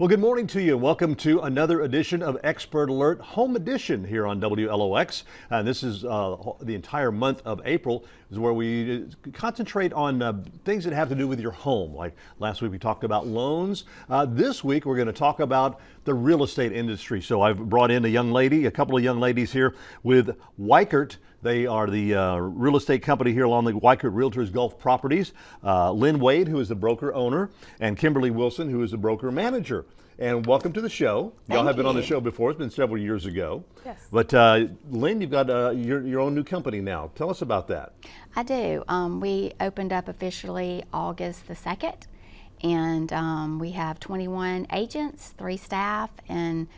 Well, good morning to you and welcome to another edition of Expert Alert Home Edition here on WLOX. This is the entire month of April is where we concentrate on things that have to do with your home. Like last week we talked about loans. This week we're going to talk about the real estate industry. So I've brought in a couple of young ladies here with Weichert. They are the real estate company here along the Weichert Realtors Gulf Properties. Lynn Wade, who is the broker owner, and Kimberly Wilson, who is the broker manager. And welcome to the show. Y'all have been on the show before. It's been several years ago. Yes. But Lynn, you've got your own new company now. Tell us about that. I do. We opened up officially August the 2nd, and we have 21 agents, 3 staff, and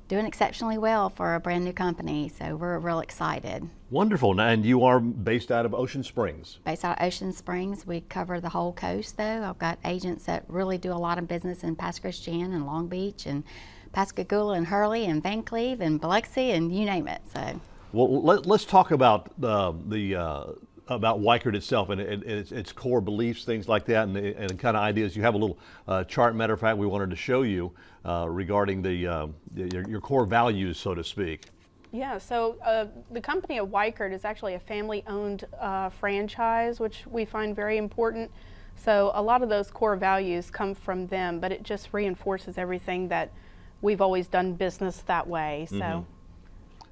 doing exceptionally well for a brand new company, so we're real excited. Wonderful. And you are based out of Ocean Springs. Based out of Ocean Springs. We cover the whole coast, though. I've got agents that really do a lot of business in Pass Christian and Long Beach and Pascagoula and Hurley and Van Cleve and Biloxi and you name it. So, well, let's talk about about Weichert itself and its core beliefs, things like that, and the kind of ideas. You have a little chart. Matter of fact, we wanted to show you regarding your core values, so to speak. Yeah, so the company of Weichert is actually a family-owned franchise, which we find very important. So a lot of those core values come from them, but it just reinforces everything that we've always done business that way. So. Mm-hmm.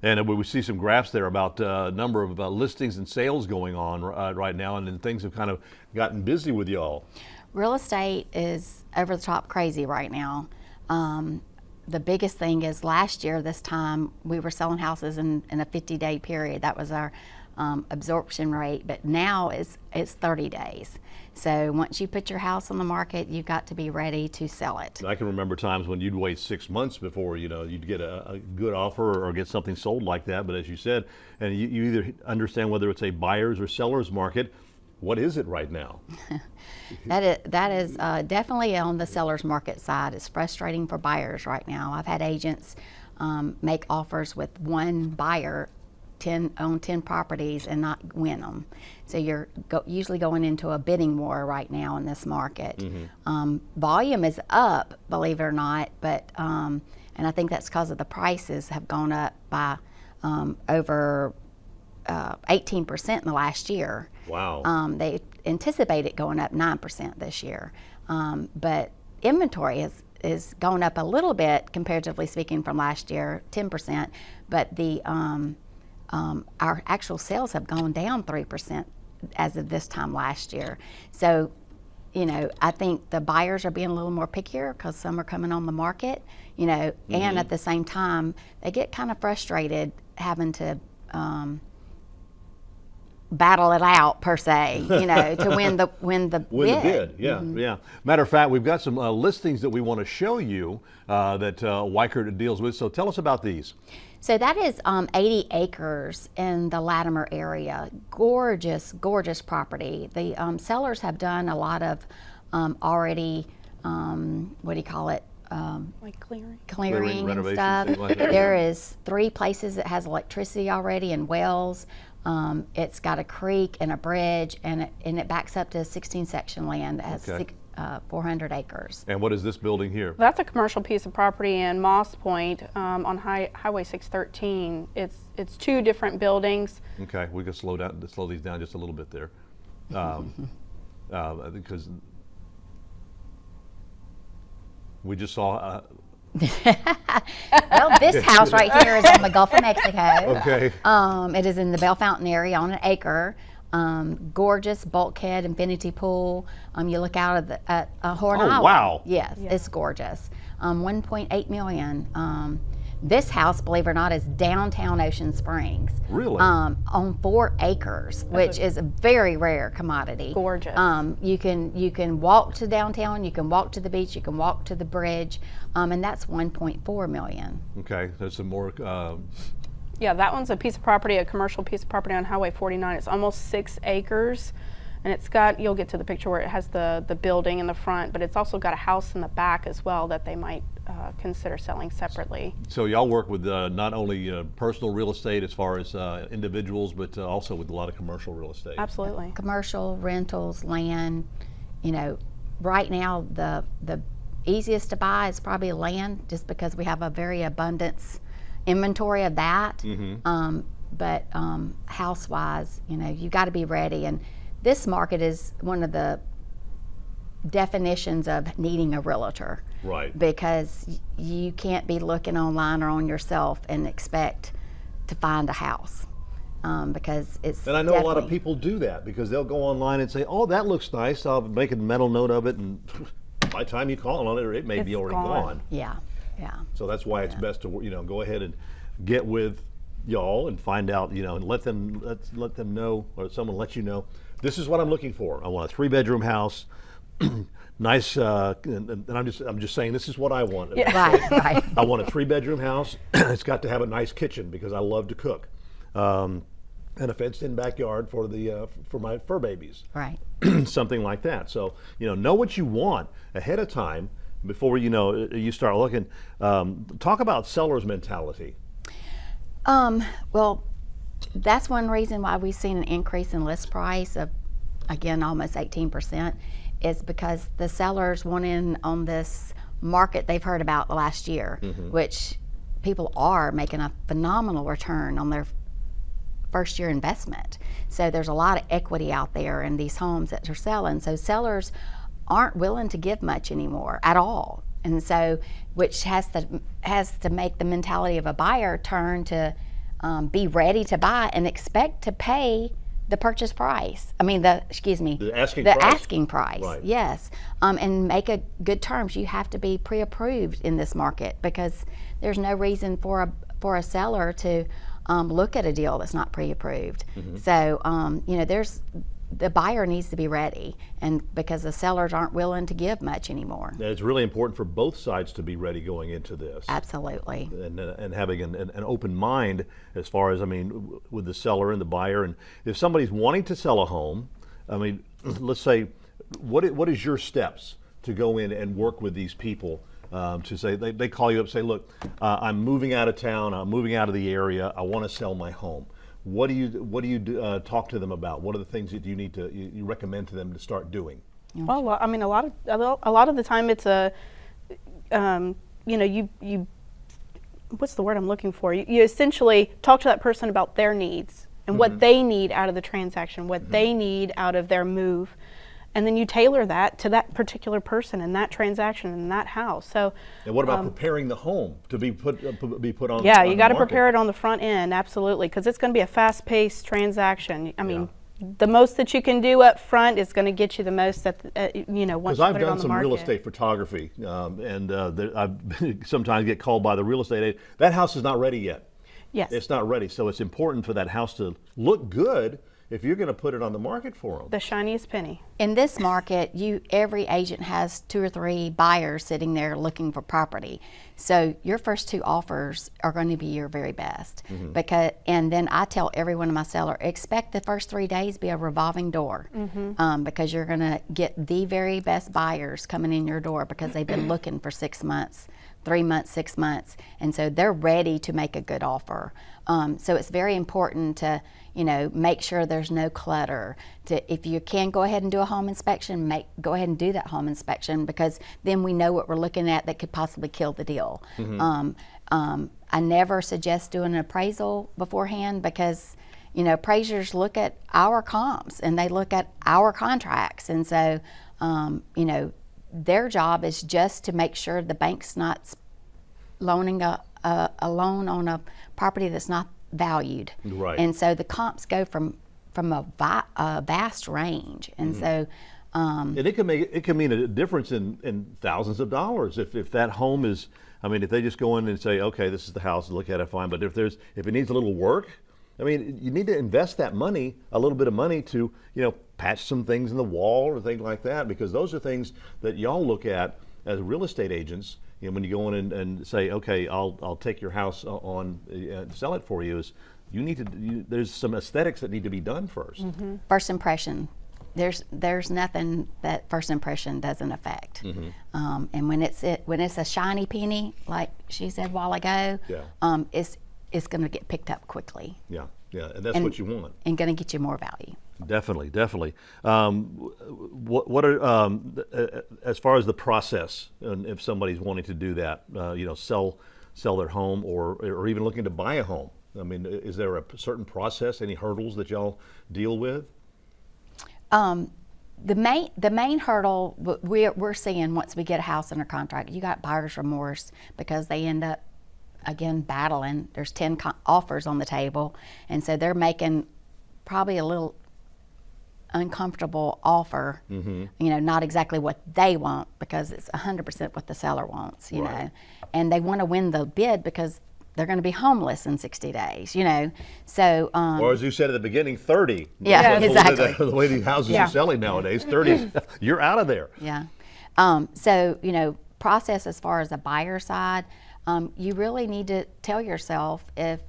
And we see some graphs there about a number of listings and sales going on right now, and then things have kind of gotten busy with y'all. Real estate is over the top crazy right now. The biggest thing is last year this time we were selling houses in a 50-day period. That was our absorption rate, but now it's 30 days. So once you put your house on the market, you've got to be ready to sell it. I can remember times when you'd wait 6 months before you'd get a good offer or get something sold like that. But as you said, and you either understand whether it's a buyer's or seller's market. What is it right now? That is definitely on the seller's market side. It's frustrating for buyers right now. I've had agents make offers with one buyer own 10 properties and not win them. So you're usually going into a bidding war right now in this market. Mm-hmm. Volume is up, believe it or not, but and I think that's because of the prices have gone up by over 18% in the last year. Wow. They anticipate it going up 9% this year, but inventory is going up a little bit comparatively speaking from last year, 10%, but the our actual sales have gone down 3% as of this time last year. So, I think the buyers are being a little more pickier because some are coming on the market, mm-hmm. and at the same time, they get kind of frustrated having to battle it out per se, to win the bid. Yeah, mm-hmm. yeah. Matter of fact, we've got some listings that we want to show you that Weichert deals with. So tell us about these. So that is 80 acres in the Latimer area. Gorgeous, gorgeous property. The sellers have done a lot of already, what do you call it? Like Clearing and stuff. Like that. There is 3 places that has electricity already and wells. It's got a creek and a bridge, and it backs up to 16-section land that has 400 acres. And what is this building here? That's a commercial piece of property in Moss Point on Highway 613. It's 2 different buildings. Okay, we can slow these down just a little bit there, because we just saw. Well, this house right here is in the Gulf of Mexico. Okay. It is in the Bell Fountain area on an acre. Gorgeous bulkhead, infinity pool. You look out at Horn Island. Oh, wow. Yes, yeah. It's gorgeous. 1.8 million. This house, believe it or not, is downtown Ocean Springs. Really? On 4 acres, which is a very rare commodity. Gorgeous. You can walk to downtown, you can walk to the beach, you can walk to the bridge, and that's 1.4 million. Okay, there's some more. Yeah, that one's a piece of property, a commercial piece of property on Highway 49. It's almost 6 acres. And it's got, you'll get to the picture where it has the building in the front, but it's also got a house in the back as well that they might consider selling separately. So y'all work with not only personal real estate as far as individuals, but also with a lot of commercial real estate. Absolutely. Commercial, rentals, land. Right now the easiest to buy is probably land, just because we have a very abundance inventory of that. But house-wise, you know, you got to be ready. And this market is one of the definitions of needing a realtor. Right. Because you can't be looking online or on yourself and expect to find a house. Because it's And I know a lot of people do that because they'll go online and say, "Oh, that looks nice. I'll make a mental note of it," and by the time you call on it, it may be It's already gone. gone. Yeah, yeah. So that's why it's best to, you know, go ahead and get with y'all and find out, you know, and let them know, or someone let you know, this is what I'm looking for. I want a 3-bedroom house, nice, and I'm just saying this is what I want. Right, right. I want a 3-bedroom house. It's got to have a nice kitchen because I love to cook, and a fenced-in backyard for my fur babies. Right. Something like that. So, you know what you want ahead of time before, you know, you start looking. Talk about seller's mentality. Well, that's one reason why we've seen an increase in list price of, again, almost 18%, is because the sellers want in on this market they've heard about the last year, which people are making a phenomenal return on their first year investment. So there's a lot of equity out there in these homes that are selling. So sellers aren't willing to give much anymore at all. And so, which has to make the mentality of a buyer turn to be ready to buy and expect to pay the purchase price. The asking price. Right. Yes, and make a good terms. You have to be pre-approved in this market because there's no reason for a seller to look at a deal that's not pre-approved. So you know, the buyer needs to be ready, and because the sellers aren't willing to give much anymore. And it's really important for both sides to be ready going into this. Absolutely. And having an open mind as far as, with the seller and the buyer. And if somebody's wanting to sell a home, let's say, what is your steps to go in and work with these people? To say, they call you up and say, look, I'm moving out of town, I'm moving out of the area, I want to sell my home. What do you talk to them about? What are the things that you recommend to them to start doing? Well, a lot of the time it's you what's the word I'm looking for? You essentially talk to that person about their needs and what they need out of the transaction, what they need out of their move. And then you tailor that to that particular person and that transaction and that house. So, and what about preparing the home to be put on? Yeah, you got to prepare it on the front end, absolutely, because it's going to be a fast-paced transaction. The most that you can do up front is going to get you the most that once you put it on the market. Because I've done some real estate photography, and I sometimes get called by the real estate agent. That house is not ready yet. Yes, it's not ready. So it's important for that house to look good if you're going to put it on the market for them. The shiniest penny. In this market, every agent has 2 or 3 buyers sitting there looking for property. So your first 2 offers are going to be your very best. And then I tell every one of my sellers, expect the first 3 days be a revolving door, because you're going to get the very best buyers coming in your door because they've been looking for 6 months, 3 months, 6 months, and so they're ready to make a good offer. So it's very important to make sure there's no clutter. If you can go ahead and do a home inspection, go ahead and do that home inspection, because then we know what we're looking at that could possibly kill the deal. I never suggest doing an appraisal beforehand because appraisers look at our comps and they look at our contracts, and so their job is just to make sure the bank's not loaning a loan on a property that's not valued. Right. And so the comps go from a vast range, and so and it can mean a difference in thousands of dollars if that home is. If they just go in and say, okay, this is the house, look at it, fine. But if it needs a little work, you need to invest that money, a little bit of money, to patch some things in the wall or things like that, because those are things that y'all look at as real estate agents. When you go in and say, okay, I'll take your house on, sell it for you, there's some aesthetics that need to be done first. First impression. There's nothing that first impression doesn't affect. And when it's a shiny penny, like she said a while ago, it's going to get picked up quickly. Yeah, and that's what you want. And going to get you more value. Definitely, definitely. What are as far as the process, and if somebody's wanting to do that, sell their home or even looking to buy a home? I mean, is there a certain process, any hurdles that y'all deal with? The main hurdle we're seeing once we get a house under contract, you got buyer's remorse because they end up again battling. There's 10 offers on the table, and so they're making probably a little uncomfortable offer, not exactly what they want because it's 100% what the seller wants, you know, and they want to win the bid because they're going to be homeless in 60 days, so. Or as you said at the beginning, 30. Yeah, exactly. The way these houses are selling nowadays, 30, you're out of there. Yeah. So, process as far as the buyer side, you really need to tell yourself if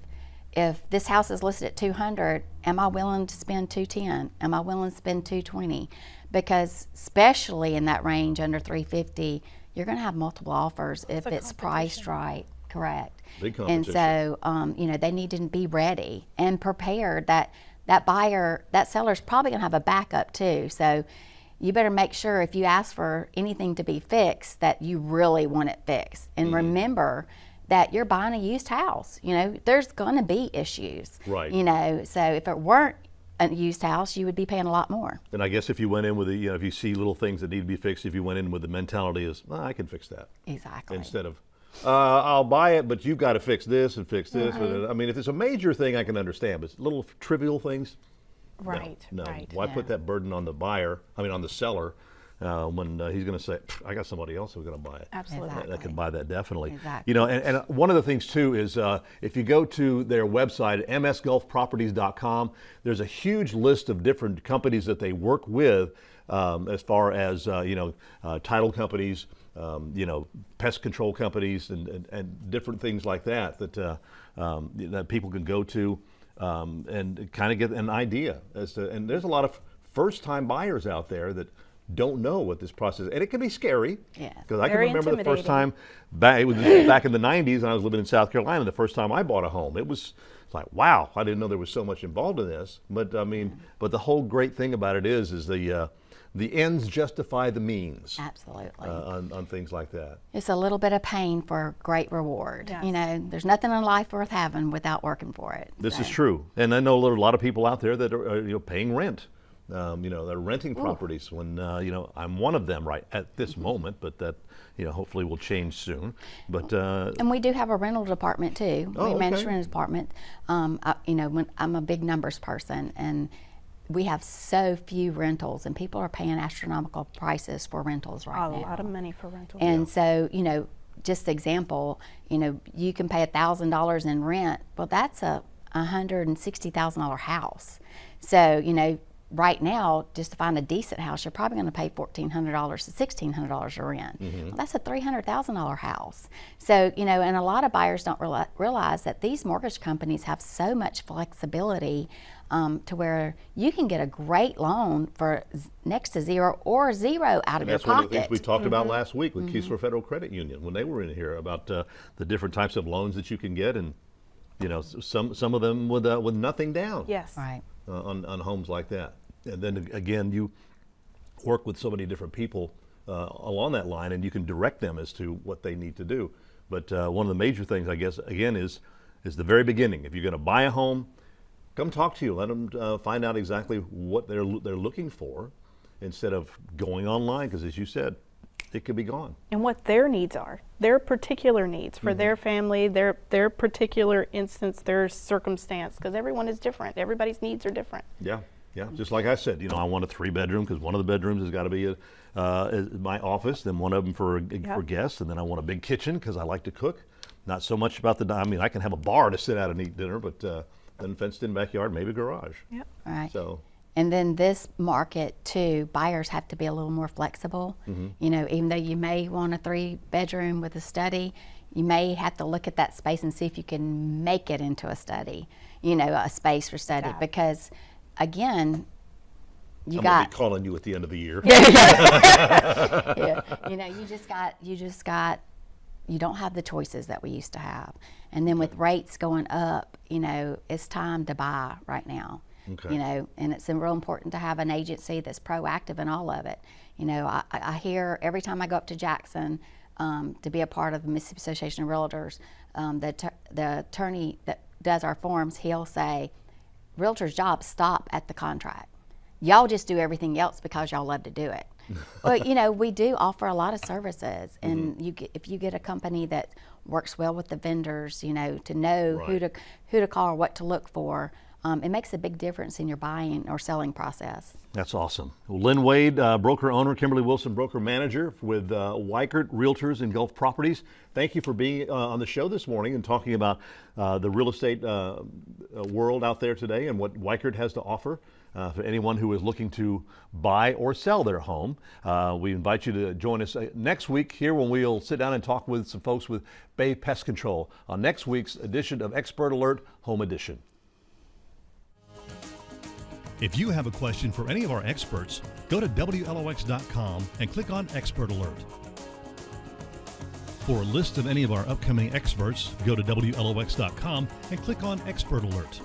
this house is listed at 200, am I willing to spend 210? Am I willing to spend 220? Because especially in that range under 350, you're going to have multiple offers if it's priced right. Correct. Big competition. And so, they need to be ready and prepared that that seller's probably going to have a backup too. So you better make sure if you ask for anything to be fixed that you really want it fixed. And remember that you're buying a used house. There's going to be issues. Right. So if it weren't a used house, you would be paying a lot more. And I guess if you went in with if you see little things that need to be fixed, if you went in with the mentality is, I can fix that. Exactly. Instead of, I'll buy it, but you've got to fix this and fix this. I mean, if it's a major thing, I can understand, but little trivial things, Right. no. Right. Why put that burden on on the seller, when he's going to say, I got somebody else who's going to buy it. Absolutely. Exactly. That can buy that, definitely. Exactly. And one of the things too is if you go to their website, msgulfproperties.com, there's a huge list of different companies that they work with, as far as title companies, pest control companies, and different things like that that people can go to and kind of get an idea as to. And there's a lot of first-time buyers out there that don't know what this process, and it can be scary. Yes. Because I can Very remember the first intimidating. time back. It was back in the '90s, and I was living in South Carolina. The first time I bought a home, it's like, wow, I didn't know there was so much involved in this. But I mean, but the whole great thing about it is the ends justify the means. Absolutely. On things like that. It's a little bit of pain for great reward. Yes. There's nothing in life worth having without working for it. This is true, and I know a lot of people out there that are paying rent. They're renting properties. When I'm one of them right at this moment, but that hopefully will change soon. But And we do have a rental department too. Oh, We manage okay. a rental department. When I'm a big numbers person, and we have so few rentals, and people are paying astronomical prices for rentals right A now. lot of money for rentals. And so, just example, you can pay $1,000 in rent. Well, that's a $160,000 house. So, right now, just to find a decent house, you're probably going to pay $1,400 to $1,600 a rent. Well, that's a $300,000 house. So, and a lot of buyers don't realize that these mortgage companies have so much flexibility to where you can get a great loan for next to zero or zero out of your that's one of the things pocket. we talked about last week with Keysler Federal Credit Union when they were in here about the different types of loans that you can get, and some of them with nothing down. Yes. Right. On homes like that. And then again, you work with so many different people along that line, and you can direct them as to what they need to do. But one of the major things, I guess, again, is the very beginning. If you're going to buy a home, come talk to you. Let them find out exactly what they're looking for, instead of going online, because as you said, it could be gone. And what their needs are, their particular needs for their family, their particular instance, their circumstance, because everyone is different. Everybody's needs are different. Yeah. Just like I said, I want a 3-bedroom because one of the bedrooms has got to be my office, then one of them for guests, and then I want a big kitchen because I like to cook. Not so much about I can have a bar to sit out and eat dinner, but then fenced-in backyard, maybe a garage. Yep. Right. So. And then this market too, buyers have to be a little more flexible. Even though you may want a 3-bedroom with a study, you may have to look at that space and see if you can make it into a study, a space for study. Yeah. Because again, I'm gonna be calling you at the end of the year. Yeah, you don't have the choices that we used to have. And then with rates going up, it's time to buy right now. Okay. You know, and it's real important to have an agency that's proactive in all of it. You know, I hear every time I go up to Jackson to be a part of the Mississippi Association of Realtors, the attorney that does our forms, he'll say, realtors' jobs stop at the contract. Y'all just do everything else because y'all love to do it. But you know, we do offer a lot of services, and if you get a company that works well with the vendors, you know, to know Right. who to call or what to look for, it makes a big difference in your buying or selling process. That's awesome. Well, Lynn Wade, broker owner, Kimberly Wilson, broker manager with Weichert Realtors and Gulf Properties. Thank you for being on the show this morning and talking about the real estate world out there today and what Weichert has to offer for anyone who is looking to buy or sell their home. We invite you to join us next week here when we'll sit down and talk with some folks with Bay Pest Control on next week's edition of Expert Alert Home Edition. If you have a question for any of our experts, go to WLOX.com and click on Expert Alert. For a list of any of our upcoming experts, go to WLOX.com and click on Expert Alert.